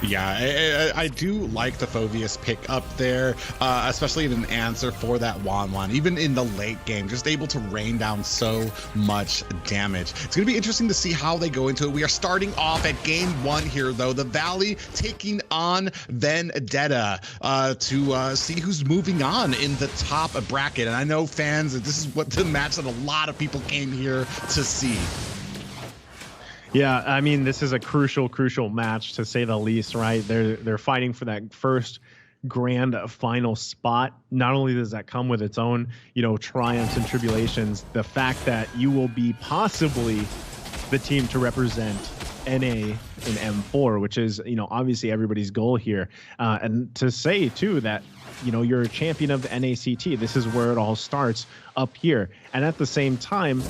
Yeah, I do like the Phoveus pick up there, especially in an answer for that Wan. Even in the late game, just able to rain down so much damage. It's going to be interesting to see how they go into it. We are starting off at game 1 here, though. The Valley taking on Vendetta to see who's moving on in the top bracket. And I know fans, this is what the match that a lot of people came here to see. Yeah, I mean, this is a crucial match to say the least, right? They're fighting for that first grand final spot. Not only does that come with its own, triumphs and tribulations, the fact that you will be possibly the team to represent NA in M4, which is, obviously everybody's goal here. And to say too that, you're a champion of NACT. This is where it all starts up here. And at the same time,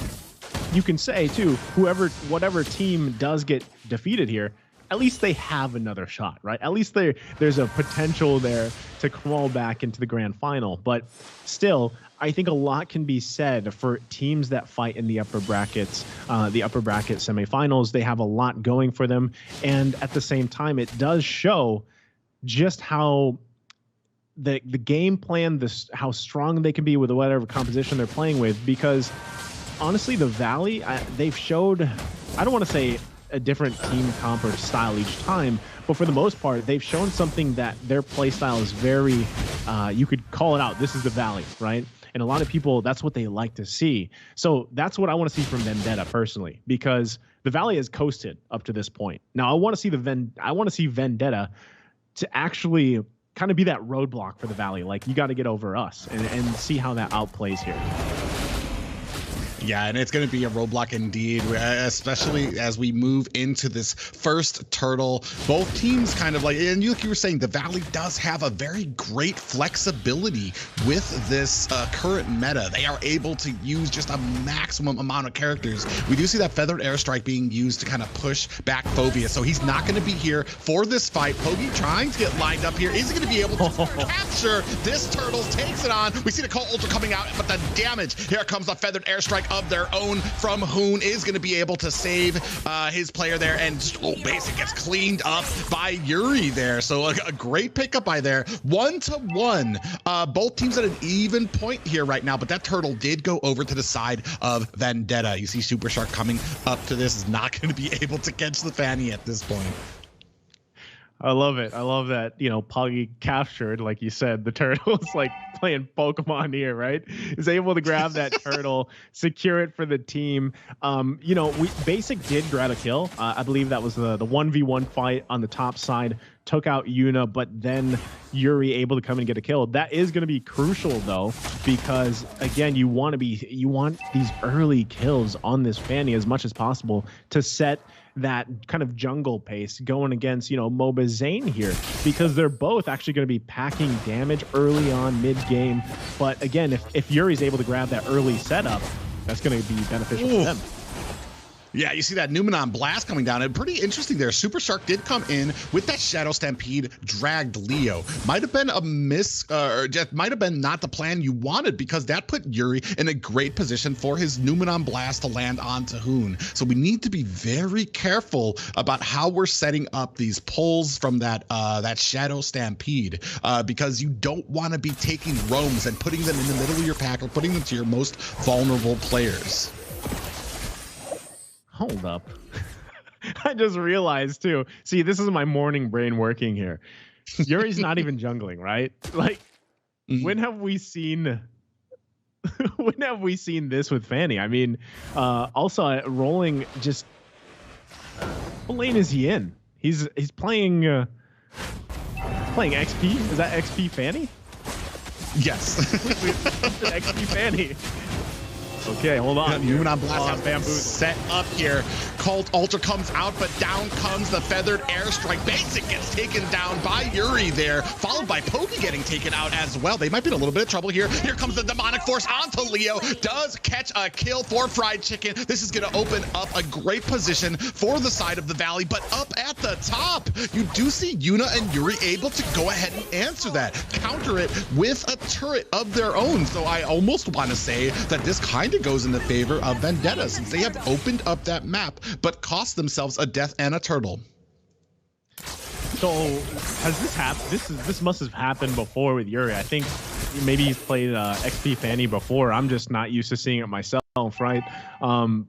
you can say too, whatever team does get defeated here, at least they have another shot, right? At least there's a potential there to crawl back into the grand final. But still, I think a lot can be said for teams that fight in the upper brackets, the upper bracket semifinals. They have a lot going for them. And at the same time, it does show just how the game plan, how strong they can be with whatever composition they're playing with, because honestly, the Valley, they've showed, I don't want to say a different team comp or style each time, but for the most part, they've shown something that their play style is very, you could call it out. This is the Valley, right? And a lot of people, that's what they like to see. So that's what I want to see from Vendetta personally, because the Valley has coasted up to this point. Now I want to see Vendetta to actually kind of be that roadblock for the Valley. Like, you got to get over us and see how that outplays here. Yeah, and it's going to be a roadblock indeed, especially as we move into this first turtle. Both teams kind of like, and you were saying, the Valley does have a very great flexibility with this current meta. They are able to use just a maximum amount of characters. We do see that Feathered Airstrike being used to kind of push back Phoveus, so he's not going to be here for this fight. Pogi trying to get lined up here. Is he going to be able to capture this turtle? Takes it on. We see the Cult Ultra coming out, but the damage. Here comes the Feathered Airstrike of their own from Hoon. Is going to be able to save his player there, and just, basic gets cleaned up by Yuri there. So a great pickup by there. 1-1. Both teams at an even point here right now, but that turtle did go over to the side of Vendetta. You see Super Shark coming up to this, is not going to be able to catch the Fanny at this point. I love it. I love that, Poggy captured, like you said, the turtle is like playing Pokemon here, right? Is able to grab that turtle, secure it for the team. Basic did grab a kill. I believe that was the 1v1 fight on the top side, took out Yuna, but then Yuri able to come and get a kill. That is going to be crucial though, because again, you want these early kills on this Fanny as much as possible to set that kind of jungle pace going against, MOBA Zane here, because they're both actually going to be packing damage early on mid game. But again, if Yuri's able to grab that early setup, that's going to be beneficial for them. Yeah, you see that Numenon Blast coming down, and pretty interesting there. Super Shark did come in with that Shadow Stampede, dragged Leo. Might have been a miss, or just might have been not the plan you wanted, because that put Yuri in a great position for his Numenon Blast to land onto Hoon. So we need to be very careful about how we're setting up these pulls from that Shadow Stampede, because you don't want to be taking roams and putting them in the middle of your pack or putting them to your most vulnerable players. Hold up. I just realized too. See, this is my morning brain working here. Yuri's not even jungling, right? Like, when have we seen this with Fanny? I mean, also rolling, just what lane is he in? He's playing XP. Is that XP Fanny? Yes. XP Fanny. Okay, hold on. Numenon Blast bamboo set up here. Cult Ultra comes out, but down comes the Feathered Airstrike. Basic gets taken down by Yuri there, followed by Pogi getting taken out as well. They might be in a little bit of trouble here. Here comes the Demonic Force onto Leo. Does catch a kill for Fried Chicken. This is going to open up a great position for the side of the Valley, but up at the top, you do see Yuna and Yuri able to go ahead and answer that, counter it with a turret of their own. So I almost want to say that this kind of goes in the favor of Vendetta, since they have opened up that map but cost themselves a death and a turtle. So has this happened? This must have happened before with Yuri. I think maybe he's played XP Fanny before. I'm just not used to seeing it myself, right?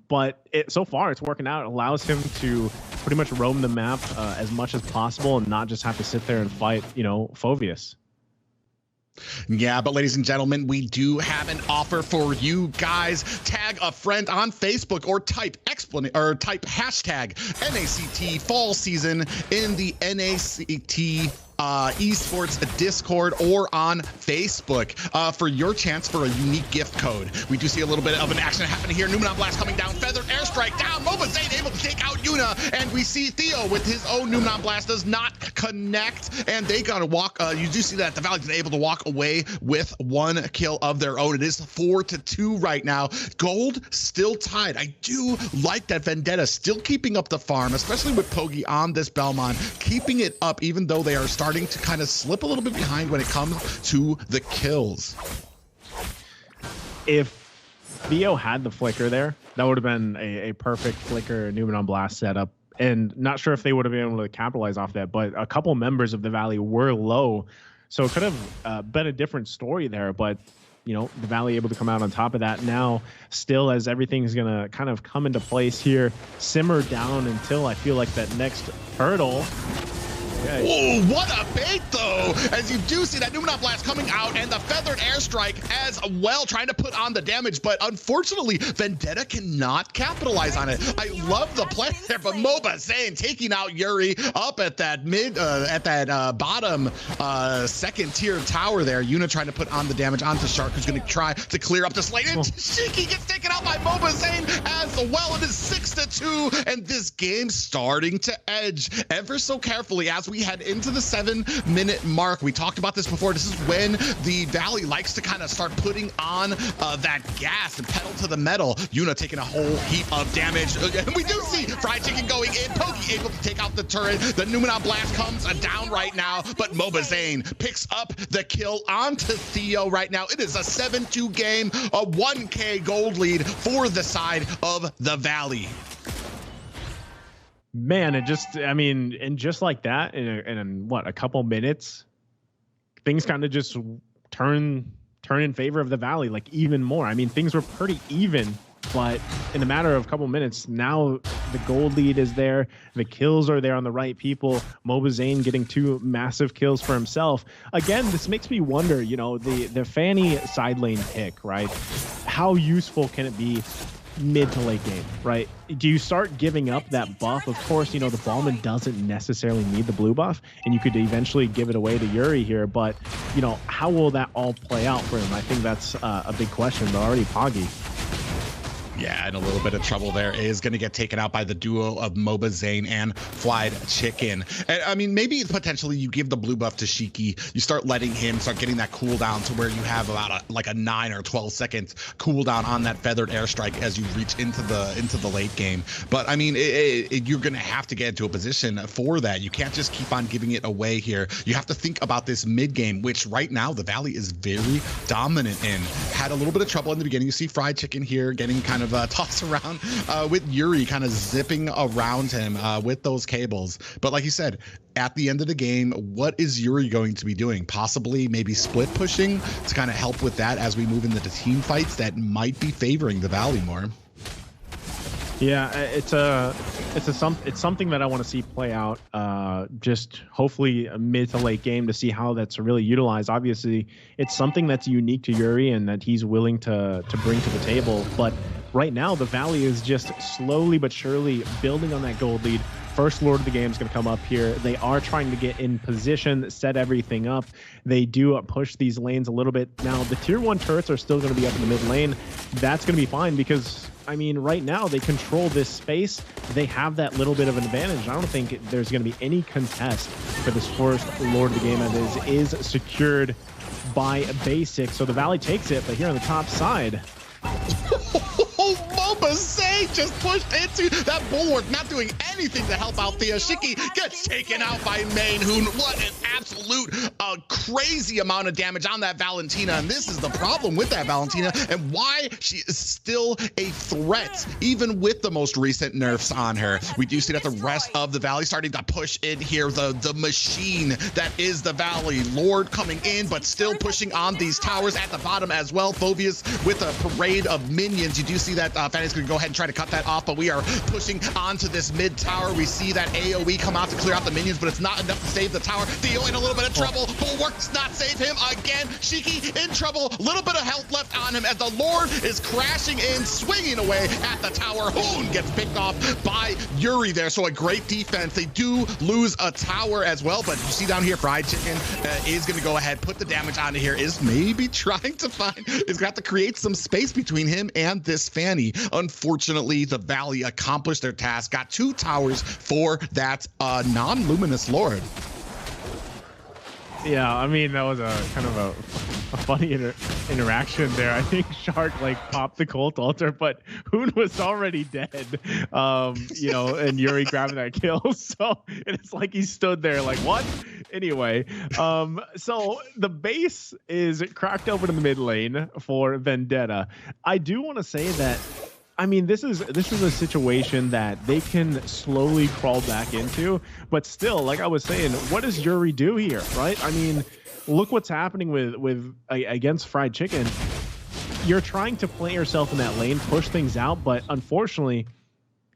But so far it's working out. It allows him to pretty much roam the map as much as possible and not just have to sit there and fight, you know, Phoveus. Yeah, but ladies and gentlemen, we do have an offer for you guys. Tag a friend on Facebook or type hashtag NACT fall season in the NACT esports Discord or on Facebook for your chance for a unique gift code. We do see a little bit of an action happening here. Numenon Blast coming down, feathered airstrike down. Mobazane able to take out Yuna, and we see Theo with his own Numenon Blast does not connect, and they gotta walk. You do see that the Valley's been able to walk away with one kill of their own. It is 4-2 right now. Gold still tied. I do like that Vendetta still keeping up the farm, especially with Pogi on this Belmont, keeping it up even though they are starting to kind of slip a little bit behind when it comes to the kills. If Theo had the flicker there, that would have been a perfect flicker Numenon Blast setup, and not sure if they would have been able to capitalize off that, but a couple members of the Valley were low, so it could have been a different story there. But you know, the Valley able to come out on top of that now, still, as everything's gonna kind of come into place here, simmer down until I feel like that next turtle. Oh, what a bait, though, as you do see that Numenon Blast coming out and the feathered airstrike as well, trying to put on the damage, but unfortunately, Vendetta cannot capitalize on it. I love the play there, but Mobazane taking out Yuri up at that bottom second tier tower there. Yuna trying to put on the damage onto Shark, who's going to try to clear up this lane. And Shiki gets taken out by Mobazane as well. It is 6-2, and this game starting to edge ever so carefully as we head into the 7-minute mark. We talked about this before. This is when the Valley likes to kind of start putting on that gas and pedal to the metal. Yuna taking a whole heap of damage. And we do see Fried Chicken going in. Pogi able to take out the turret. The Numenon Blast comes down right now, but Mobazane picks up the kill onto Theo right now. It is a 7-2 game, a 1K gold lead for the side of the Valley. Man, it just, I mean, and just like that, in what, a couple minutes, things kind of just turn in favor of the Valley, like even more. I mean, things were pretty even, but in a matter of a couple minutes, now the gold lead is there. The kills are there on the right people. Mobazane getting 2 massive kills for himself. Again, this makes me wonder, you know, the Fanny side lane pick, right? How useful can it be mid to late game, right? Do you start giving up that buff? Of course, you know, the Ballman doesn't necessarily need the blue buff, and you could eventually give it away to Yuri here, but, you know, how will that all play out for him? I think that's a big question, but already Poggy. Yeah, and a little bit of trouble there is going to get taken out by the duo of Mobazane and Fried Chicken. And, I mean, maybe potentially you give the blue buff to Shiki. You start letting him start getting that cooldown to where you have about a 9 or 12 seconds cooldown on that feathered airstrike as you reach into the late game. But I mean, you're going to have to get into a position for that. You can't just keep on giving it away here. You have to think about this mid game, which right now the Valley is very dominant in. Had a little bit of trouble in the beginning. You see Fried Chicken here getting kind of tossed around with Yuri kind of zipping around him with those cables. But like you said, at the end of the game, what is Yuri going to be doing? Possibly maybe split pushing to kind of help with that as we move into the team fights that might be favoring the Valley more. Yeah, it's something that I want to see play out. Just hopefully a mid to late game to see how that's really utilized. Obviously, it's something that's unique to Yuri and that he's willing to bring to the table. But right now, the Valley is just slowly but surely building on that gold lead. First Lord of the game is going to come up here. They are trying to get in position, set everything up. They do push these lanes a little bit. Now, the tier 1 turrets are still going to be up in the mid lane. That's going to be fine because, I mean, right now they control this space. They have that little bit of an advantage. I don't think there's going to be any contest for this first Lord of the game that is secured by Basic. So the Valley takes it, but here on the top side, Mobazane They just pushed into that bulwark, not doing anything to help out Theo. Shiki gets taken out by Main, who, what an absolute crazy amount of damage on that Valentina. And this is the problem with that Valentina and why she is still a threat, even with the most recent nerfs on her. We do see that the rest of the Valley starting to push in here. The machine that is the Valley. Lord coming in, but still pushing on these towers at the bottom as well. Phobius with a parade of minions. You do see that Fanny's going to go ahead and try to cut that off, but we are pushing onto this mid tower. We see that AoE come out to clear out the minions, but it's not enough to save the tower. Theo in a little bit of trouble. Bulwark does not save him again. Shiki in trouble. A little bit of health left on him as the Lord is crashing in, swinging away at the tower. Hoon gets picked off by Yuri there. So a great defense. They do lose a tower as well, but you see down here, Fried Chicken is going to go ahead, put the damage onto here, is maybe trying to find, is going to have to create some space between him and this Fanny. Unfortunately, the Valley accomplished their task, got 2 towers for that non-luminous Lord. Yeah, I mean, that was a kind of a funny interaction there. I think Shark like popped the Cult Altar, but Hoon was already dead. You know, and Yuri grabbing that kill. So it's like he stood there like, what? Anyway, so the base is cracked over to the mid lane for Vendetta. I do want to say that, I mean, this is a situation that they can slowly crawl back into, but still, like I was saying, what does Yuri do here, right? I mean, look what's happening with against Fried Chicken. You're trying to plant yourself in that lane, push things out, but unfortunately,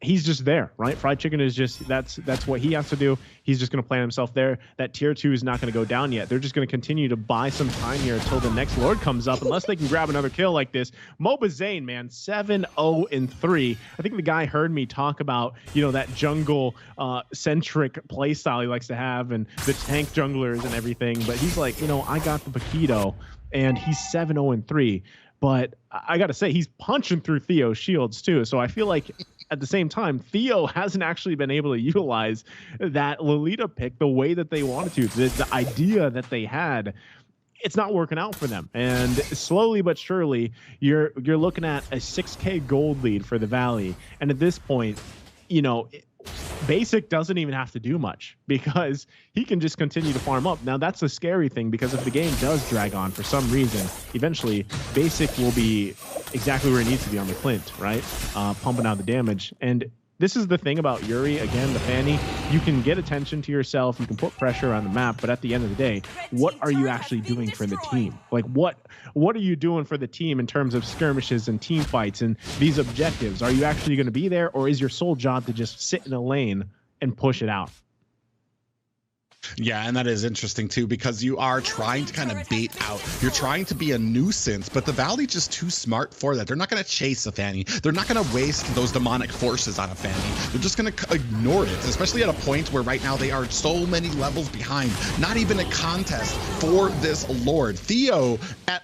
he's just there, right? Fried Chicken is just, that's what he has to do. He's just going to plant himself there. That tier 2 is not going to go down yet. They're just going to continue to buy some time here until the next Lord comes up, unless they can grab another kill like this. Mobazane, man, 7-0-3. I think the guy heard me talk about, you know, that jungle centric play style he likes to have and the tank junglers and everything. But he's like, you know, I got the Paquito and he's 7-0-3. But I got to say, he's punching through Theo's shields too. So I feel like at the same time, Theo hasn't actually been able to utilize that Lolita pick the way that they wanted to. The idea that they had, it's not working out for them. And slowly but surely, you're looking at a 6K gold lead for the Valley. And at this point, you know, Basic doesn't even have to do much because he can just continue to farm up. Now, that's a scary thing because if the game does drag on for some reason, eventually Basic will be exactly where he needs to be on the Clint, right? Pumping out the damage. And this is the thing about Yuri, again, the Fanny. You can get attention to yourself, you can put pressure on the map, but at the end of the day, what are you actually doing for the team? Like, what are you doing for the team in terms of skirmishes and team fights and these objectives? Are you actually going to be there, or is your sole job to just sit in a lane and push it out? Yeah, and that is interesting too, because you are trying to kind of bait out. You're trying to be a nuisance, but the Valley just too smart for that. They're not going to chase a Fanny. They're not going to waste those demonic forces on a Fanny. They're just going to ignore it, especially at a point where right now they are so many levels behind. Not even a contest for this Lord. Theo at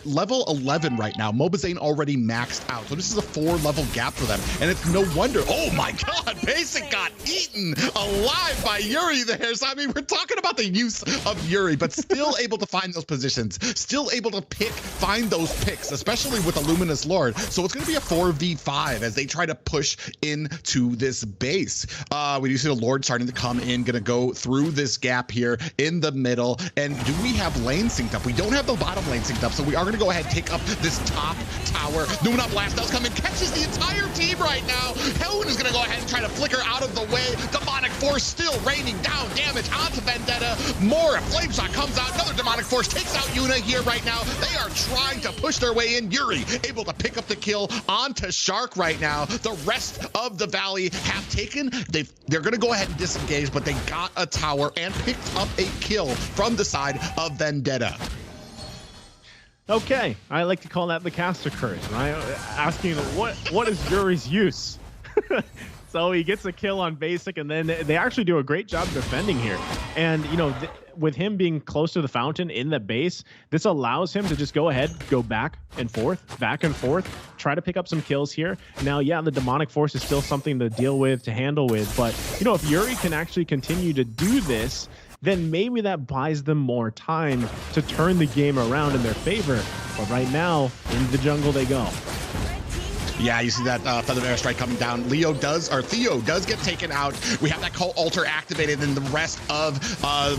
level 11 right now. Mobazane already maxed out. So this is a 4-level gap for them. And it's no wonder. Oh my God, Basic got eaten alive by Yuri there. So I mean, we're talking about the use of Yuri, but still able to find those positions, still able to find those picks, especially with a Luminous Lord. So it's going to be a 4v5 as they try to push into this base. We do see the Lord starting to come in, going to go through this gap here in the middle. And do we have lane synced up? We don't have the bottom lane synced up, so we are going to go ahead and take up this top tower. Numina Blast does come in, catches the entire team right now. Helen is going to go ahead and try to flicker out of the way. Demonic Force still raining down damage onto Vendetta. More Flame Shot comes out. Another Demonic Force takes out Yuna here right now. They are trying to push their way in. Yuri able to pick up the kill onto Shark right now. The rest of the Valley have taken. They're going to go ahead and disengage, but they got a tower and picked up a kill from the side of Vendetta. Okay, I like to call that the caster curse, right? Asking what is Yuri's use? So he gets a kill on Basic, and then they actually do a great job defending here. And, you know, with him being close to the fountain in the base, this allows him to just go ahead, go back and forth, try to pick up some kills here. Now, yeah, the Demonic Force is still something to deal with, to handle with. But, you know, if Yuri can actually continue to do this, then maybe that buys them more time to turn the game around in their favor. But right now, in the jungle they go. Yeah, you see that Feathered Airstrike coming down. Theo does get taken out. We have that Cult Altar activated, and the rest of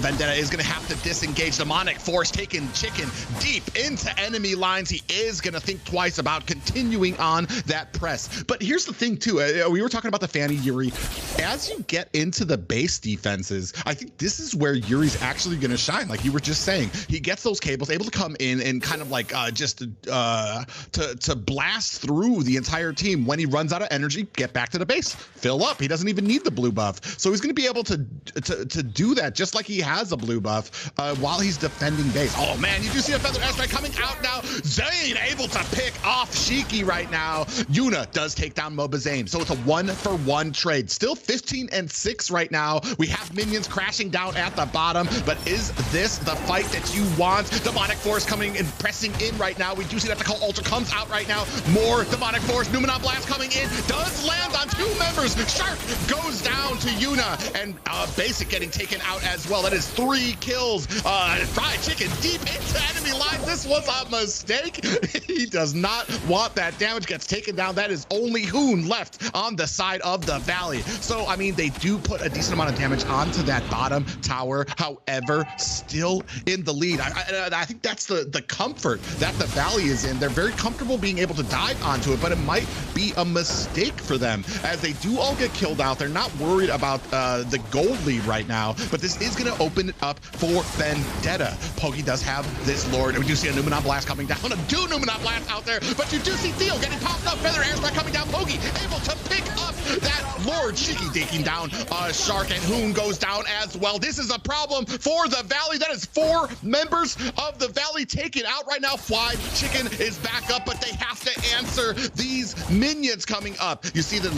Vendetta is going to have to disengage. Demonic Force taking Chicken deep into enemy lines. He is going to think twice about continuing on that press. But here's the thing, too. We were talking about the Fanny Yuri. As you get into the base defenses, I think this is where Yuri's actually going to shine. Like you were just saying, he gets those cables, able to come in and kind of like to blast through the entire team. When he runs out of energy, get back to the base, fill up. He doesn't even need the blue buff. So he's going to be able to do that just like he has a blue buff while he's defending base. Oh man, you do see a Feather Airstrike coming out now. Zane able to pick off Shiki right now. Yuna does take down Mobazane. So it's a 1-for-1 trade. Still 15-6 right now. We have minions crashing down at the bottom, but is this the fight that you want? Demonic Force coming and pressing in right now. We do see that the Cult Ultra comes out right now. More Demonic Force. Numenon Blast coming in. Does land on 2 members. Shark goes down to Yuna, and Basic getting taken out as well. That is 3 kills. Fried Chicken deep into enemy lines. This was a mistake. He does not want that damage. Gets taken down. That is only Hoon left on the side of the valley. So, I mean, they do put a decent amount of damage onto that bottom tower. However, still in the lead. I think that's the comfort that the valley is in. They're very comfortable being able to dive onto it, but it might be a mistake for them as they do all get killed out. They're not worried about the gold lead right now, but this is going to open it up for Vendetta. Pogi does have this Lord. We do see a Numenon Blast coming down. 2 Numenon Blasts out there, but you do see Theo getting popped up. Feather Airstrike coming down. Pogi able to pick up that Lord. Shiki taking down Shark, and Hoon goes down as well. This is a problem for the Valley. That is 4 members of the Valley taken out right now. Fly Chicken is back up, but they have to answer these minions coming up. You see the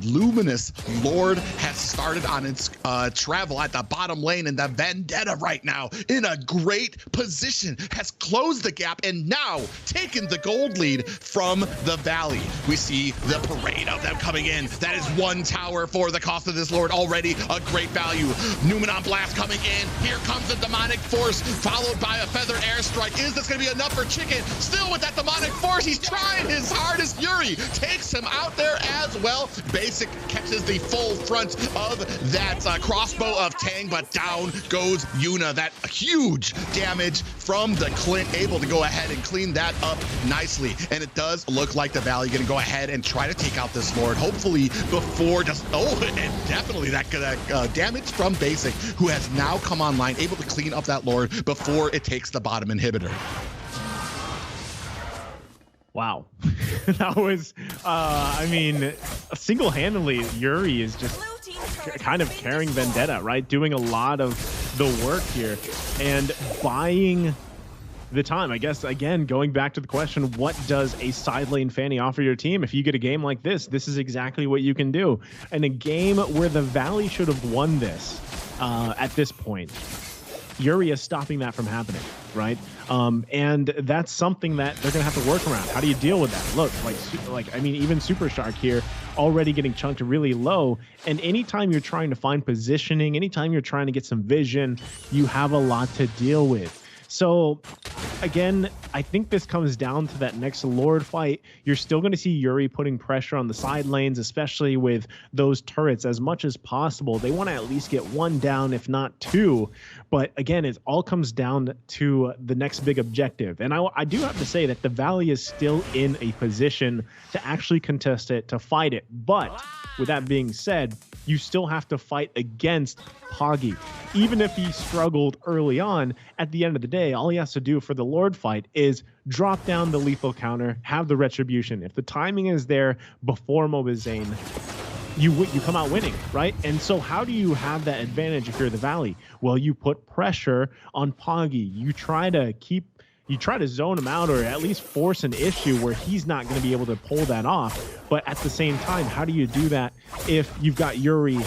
Luminous Lord has started on its travel at the bottom lane, and the Vendetta right now in a great position has closed the gap and now taken the gold lead from the Valley. We see the parade of them coming in. That is 1 tower for the cost of this Lord. Already a great value. Numenon Blast coming in. Here comes the Demonic Force, followed by a Feather Airstrike. Is this going to be enough for Chicken? Still with that Demonic Force. He's trying his hardest. Yuri takes him out there as well. Basic catches the full front of that crossbow of Tang, but down goes Yuna. That huge damage from the Clint, able to go ahead and clean that up nicely. And it does look like the Valley going to go ahead and try to take out this Lord, hopefully before just, and definitely that damage from Basic, who has now come online, able to clean up that Lord before it takes the bottom inhibitor. Wow. That was, I mean, single-handedly, Yuri is just kind of carrying Vendetta, right? Doing a lot of the work here and buying the time. I guess, again, going back to the question, what does a side lane Fanny offer your team? If you get a game like this, this is exactly what you can do. And a game where the Valley should have won this at this point, Yuri is stopping that from happening, right? And that's something that they're gonna have to work around. How do you deal with that? Look, like I mean, even Super Shark here already getting chunked really low. And anytime you're trying to find positioning, anytime you're trying to get some vision, you have a lot to deal with. So again, I think this comes down to that next Lord fight. You're still going to see Yuri putting pressure on the side lanes, especially with those turrets as much as possible. They want to at least get 1 down, if not 2. But again, it all comes down to the next big objective. And I do have to say that the Valley is still in a position to actually contest it, to fight it. But with that being said, you still have to fight against Poggy. Even if he struggled early on, at the end of the day, all he has to do for the Lord fight is drop down the lethal counter, have the retribution. If the timing is there before Mobazane, you come out winning, right? And so how do you have that advantage if you're the Valley? Well, you put pressure on Poggy. You try to zone him out, or at least force an issue where he's not going to be able to pull that off. But at the same time, how do you do that if you've got Yuri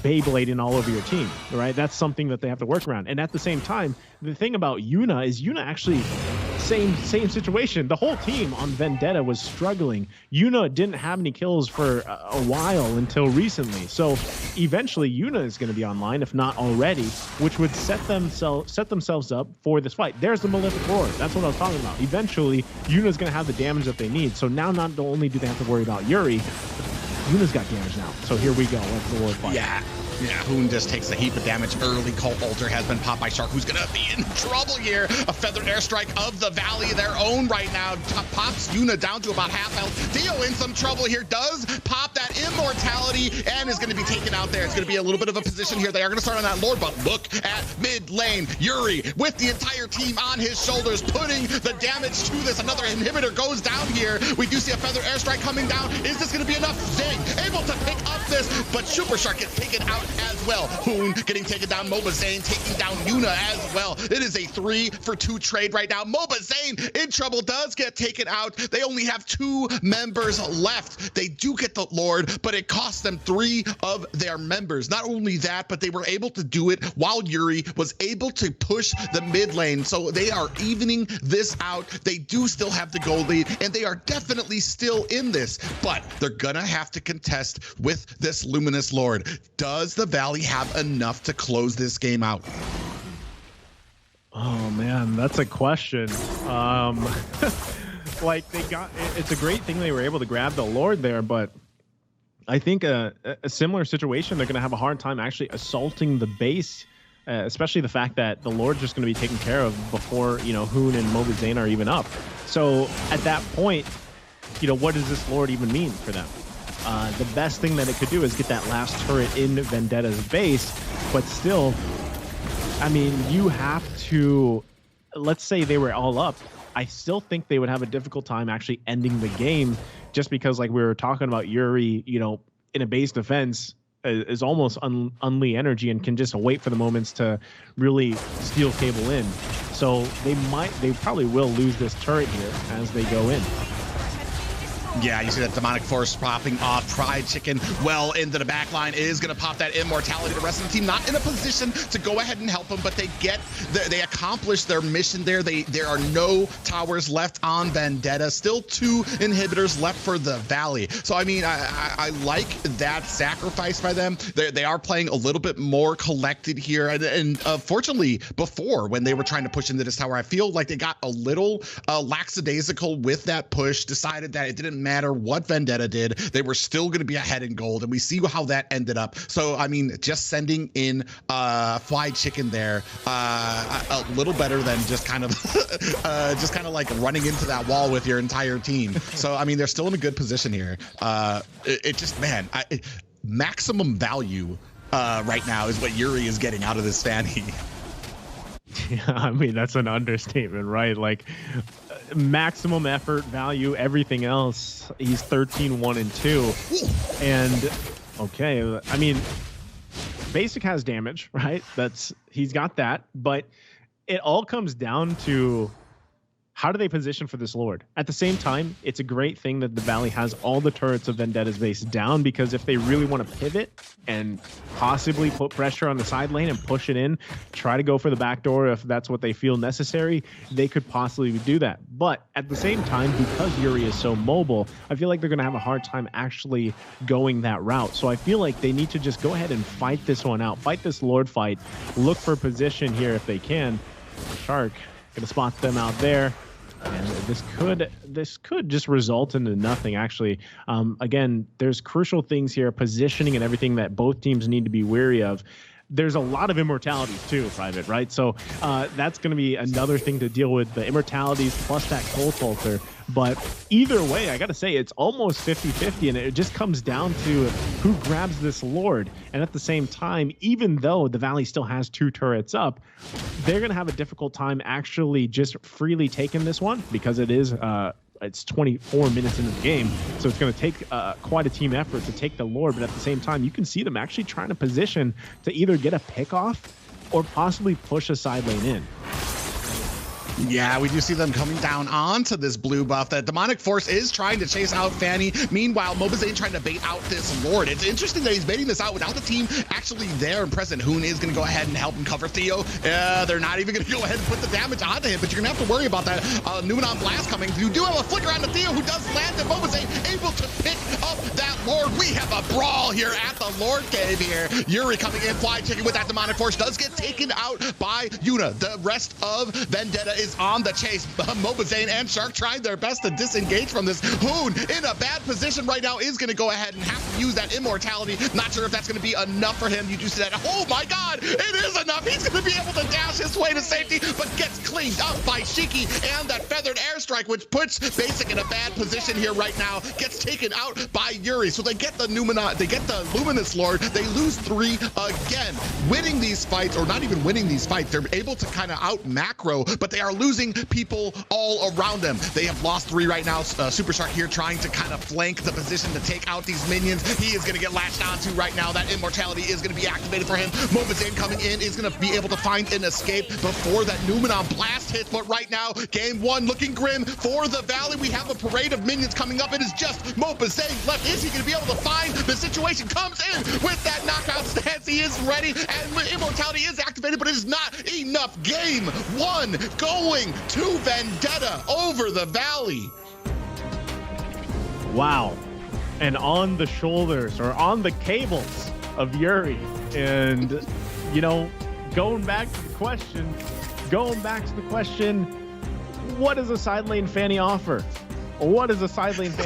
Beyblading all over your team, right? That's something that they have to work around. And at the same time, the thing about Yuna is Yuna actually same situation. The whole team on Vendetta was struggling. Yuna didn't have any kills for a while until recently. So eventually Yuna is going to be online, if not already, which would set themselves up for this fight. There's the Malefic Lord. That's what I was talking about. Eventually, Yuna's going to have the damage that they need. So now not only do they have to worry about Yuri, Yuna's got damage now. So here we go. Let's the Lord fight. Yeah, Hoon just takes a heap of damage early. Cult Altar has been popped by Shark, who's going to be in trouble here. A feathered airstrike of the Valley, their own right now. Pops Yuna down to about half health. Dio in some trouble here. Does pop that immortality and is going to be taken out there. It's going to be a little bit of a position here. They are going to start on that Lord, but look at mid lane. Yuri with the entire team on his shoulders, putting the damage to this. Another inhibitor goes down here. We do see a feathered airstrike coming down. Is this going to be enough? Zing able to pick up this, but Super Shark gets taken out as well. Hoon getting taken down. Moba Zane taking down Yuna as well. It is a 3-for-2 trade right now. Moba Zane in trouble, does get taken out. They only have 2 members left. They do get the Lord, but it cost them 3 of their members. Not only that, but they were able to do it while Yuri was able to push the mid lane. So they are evening this out. They do still have the gold lead, and they are definitely still in this, but they're gonna have to contest with this Luminous Lord. Does the Valley have enough to close this game out? Oh man, that's a question. Like it's a great thing they were able to grab the Lord there, but I think a similar situation, they're going to have a hard time actually assaulting the base, especially the fact that the Lord's just going to be taken care of before, you know, Hoon and Moba Zane are even up. So at that point, you know, what does this Lord even mean for them? The best thing that it could do is get that last turret in Vendetta's base, but still, I mean, you have to, let's say they were all up, I still think they would have a difficult time actually ending the game, just because, like we were talking about, Yuri, you know, in a base defense is almost unleash energy and can just wait for the moments to really steal cable in. So they probably will lose this turret here as they go in. Yeah, you see that demonic force popping off. Pride Chicken well into the back line is going to pop that immortality. The rest of the team not in a position to go ahead and help them, but they accomplish their mission there. There are no towers left on Vendetta. Still 2 inhibitors left for the Valley. So I mean, I like that sacrifice by them. They are playing a little bit more collected here, and fortunately, before when they were trying to push into this tower, I feel like they got a little lackadaisical with that push. Decided that it didn't matter what Vendetta did, they were still going to be ahead in gold, and we see how that ended up. So I mean, just sending in Fly Chicken there, a little better than just kind of like running into that wall with your entire team. So I mean, they're still in a good position here. It just, man, maximum value right now is what Yuri is getting out of this Fanny. Yeah, I mean, that's an understatement, right? Like, maximum effort, value, everything else. He's 13-1-2. And okay, I mean, basic has damage, right? He's got that, but it all comes down to how do they position for this Lord? At the same time, it's a great thing that the Valley has all the turrets of Vendetta's base down, because if they really want to pivot and possibly put pressure on the side lane and push it in, try to go for the back door if that's what they feel necessary, they could possibly do that. But at the same time, because Yuri is so mobile, I feel like they're going to have a hard time actually going that route. So I feel like they need to just go ahead and fight this one out, fight this Lord fight, look for position here if they can. Shark gonna spot them out there. And this could just result into nothing, actually. Again, there's crucial things here, positioning and everything that both teams need to be wary of. There's a lot of immortalities too, Private, right? So that's going to be another thing to deal with, the immortalities plus that Cult Altar. But either way, I got to say, it's almost 50-50, and it just comes down to who grabs this Lord. And at the same time, even though the Valley still has 2 turrets up, they're going to have a difficult time actually just freely taking this one, because it is it's 24 minutes into the game, so it's going to take quite a team effort to take the Lord. But at the same time, you can see them actually trying to position to either get a pick off or possibly push a side lane in. Yeah, we do see them coming down onto this blue buff. That Demonic Force is trying to chase out Fanny. Meanwhile, Mobazane trying to bait out this Lord. It's interesting that he's baiting this out without the team actually there and present. Hoon is going to go ahead and help him cover Theo. They're not even going to go ahead and put the damage onto him, but you're going to have to worry about that Numenon Blast coming. You do have a flicker on the Theo who does land, and Mobazane able to pick up that Lord. We have a brawl here at the Lord Cave here. Yuri coming in, fly chicken with that Demonic Force, does get taken out by Yuna. The rest of Vendetta is on the chase. Mobazane and Shark trying their best to disengage from this. Hoon in a bad position right now is going to go ahead and have to use that immortality. Not sure if that's going to be enough for him. You do see that. Oh my God, it is enough. He's going to be able to dash his way to safety, but gets cleaned up by Shiki and that feathered airstrike, which puts Basic in a bad position here right now. Gets taken out by Yuri. So they get the Luminous Lord. They lose 3 again. Winning these fights, or not even winning these fights, they're able to kind of out macro, but they are losing people all around them. They have lost 3 right now. Super Shark here trying to kind of flank the position to take out these minions. He is going to get latched onto right now. That immortality is going to be activated for him. Mobazane coming in is going to be able to find an escape before that Numenon Blast hits. But right now, game 1 looking grim for the Valley. We have a parade of minions coming up. It is just Mobazane left. Is he going to be able to find the situation? Comes in with that knockout stance. He is ready, and immortality is activated, but it is not enough. Game 1 going to Vendetta over the Valley. Wow. And on the shoulders, or on the cables of Yuri. And, you know, going back to the question, what does a side lane Fanny offer? What does a side lane Fanny